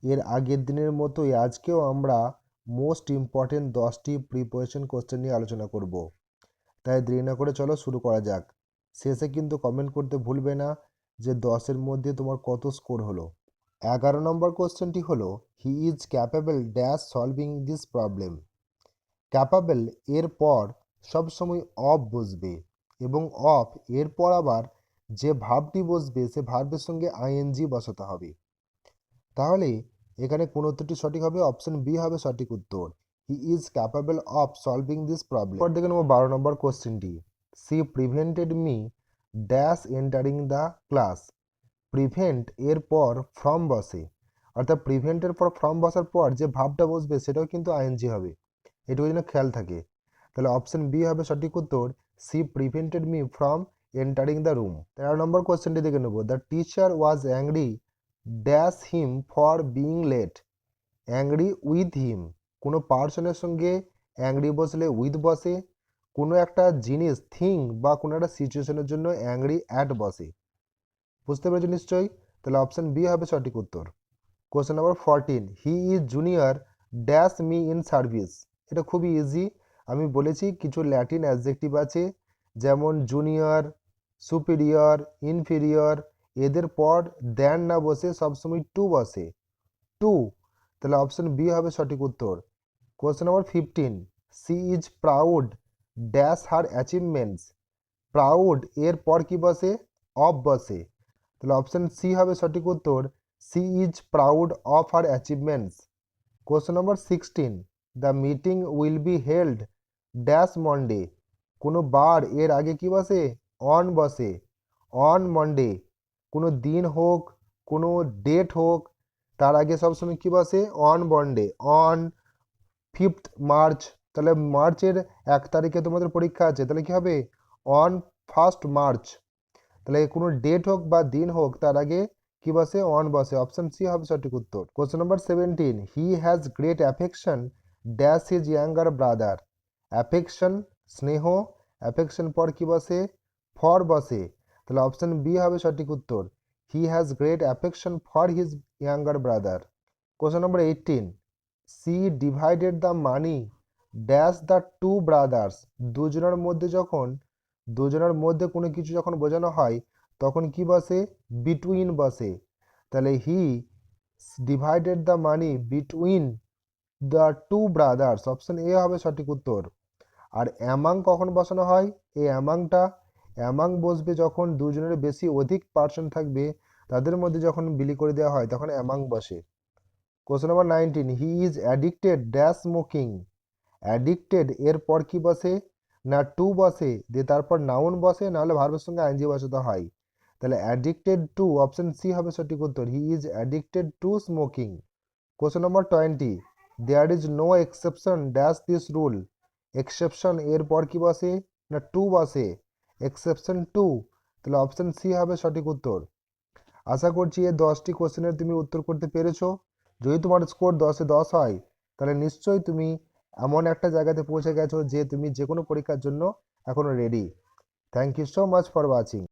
এর আগের দিনের মতোই আজকেও আমরা মোস্ট ইম্পর্টেন্ট 10টি প্রিপোজিশন কোশ্চেন নিয়ে আলোচনা করব। তাই দেরি না করে চলো শুরু করা যাক। শেষে কিন্তু কমেন্ট করতে ভুলবে না যে 10-এর মধ্যে তোমার কত স্কোর হলো। 11 নম্বর কোশ্চেনটি হলো, he is capable dash solving this problem. Capable এর পর সবসময় অফ বসবে এবং অফ এর পর আবার যে ভার্বটি বসবে সে ভার্বের সঙ্গে আইএনজি বসাতে হবে। তাহলে এখানে কোন উত্তরটি সঠিক হবে? অপশন বি হবে সঠিক উত্তর। He is capable of solving this problem. পর দেখে নেব 12 নম্বর কোশ্চেনটি। She prevented me dash entering the class. Prevent এর পর ফ্রম বসে, অর্থাৎ প্রিভেন্টের পর ফ্রম বসার পর যে ভাবটা বসবে সেটাও কিন্তু আইএনজি হবে, এটুকু যেন খেয়াল থাকে। তাহলে অপশন বি হবে সঠিক উত্তর। She prevented me from entering the room. 13 নম্বর কোশ্চেনটি দেখে নেব। The teacher was angry dash him for being late. Angry with him, কোনো পার্সনের সঙ্গে অ্যাংরি বসলে উইথ বসে, কোনো একটা জিনিস থিং বা কোনো একটা সিচুয়েশনের জন্য অ্যাংরি অ্যাট বসে। বুঝতে পেরেছো নিশ্চয়ই? তাহলে অপশন বি হবে সঠিক উত্তর। Question number 14, he is junior dash me in service. এটা খুবই ইজি। আমি বলেছি কিছু ল্যাটিন অ্যাডজেক্টিভ আছে, যেমন জুনিয়র, সুপিরিয়র, ইনফিরিয়র, এদের পর দ্যান না বসে সবসময় টু বসে, টু। তাহলে অপশন বি হবে সঠিক উত্তর। Question number 15, she is proud dash her achievements. Proud এর পর কি বসে? অফ বসে। তাহলে অপশন সি হবে সঠিক উত্তর। She is proud of her achievements. Question number 16, the meeting will be held dash Monday. কোনো বার এর আগে কি বসে? অন বসে, অন মন্ডে। কোনো দিন হোক, কোনো ডেট হোক, তার আগে সবসময় কি বসে? On Monday, on 5th March. তাহলে মার্চের 1 তারিখে তোমাদের পরীক্ষা আছে, তাহলে কি হবে? On 1st March. তাহলে কোনো ডেট হোক বা দিন হোক তার আগে কি বসে? অন বসে। অপশন সি হবে সঠিক উত্তর। Question number 17, he has great affection dash his younger brother. Affection স্নেহ, অ্যাফেকশন পর কি বসে? ফর বসে। তাহলে অপশন বি হবে সঠিক উত্তর। He has great affection for his younger brother. Question number 18, she divided the money dash the two brothers. দুজনের মধ্যে কোনো কিছু যখন বোঝানো হয় তখন কি বসে? বিটুইন বসে। তাহলে he divided the money between the two brothers. Option A হবে সঠিক উত্তর। আর অ্যামাং কখন বসানো হয়? এই অ্যামাং বসবে যখন দুজনের বেশি অধিক পার্সন থাকবে, তাদের মধ্যে যখন বিলি করে দেওয়া হয় তখন অ্যামাং বসে। Question number 19, he is addicted dash smoking. Addicted এর পর কি বসে? না টু বসে, দিয়ে তারপর নাউন বসে, নাহলে ভার্বের সঙ্গে আইএনজি বসাতে হয়। তাহলে অ্যাডিক্টেড টু, অপশন সি হবে সঠিক উত্তর। He is addicted to smoking. Question number 20, there is no exception dash this rule. Exception এর পর কি বসে? না টু বসে, এক্সেপশন টু। তাহলে অপশন সি হবে সঠিক উত্তর। আশা করছি এই 10টি কোশ্চেনের তুমি উত্তর করতে পেরেছো। যদি তোমার স্কোর 10-এ 10 হয় তাহলে নিশ্চয়ই তুমি এমন একটা জায়গাতে পৌঁছে গেছো যে তুমি যে কোনো পরীক্ষার জন্য এখনো ready. Thank you so much for watching.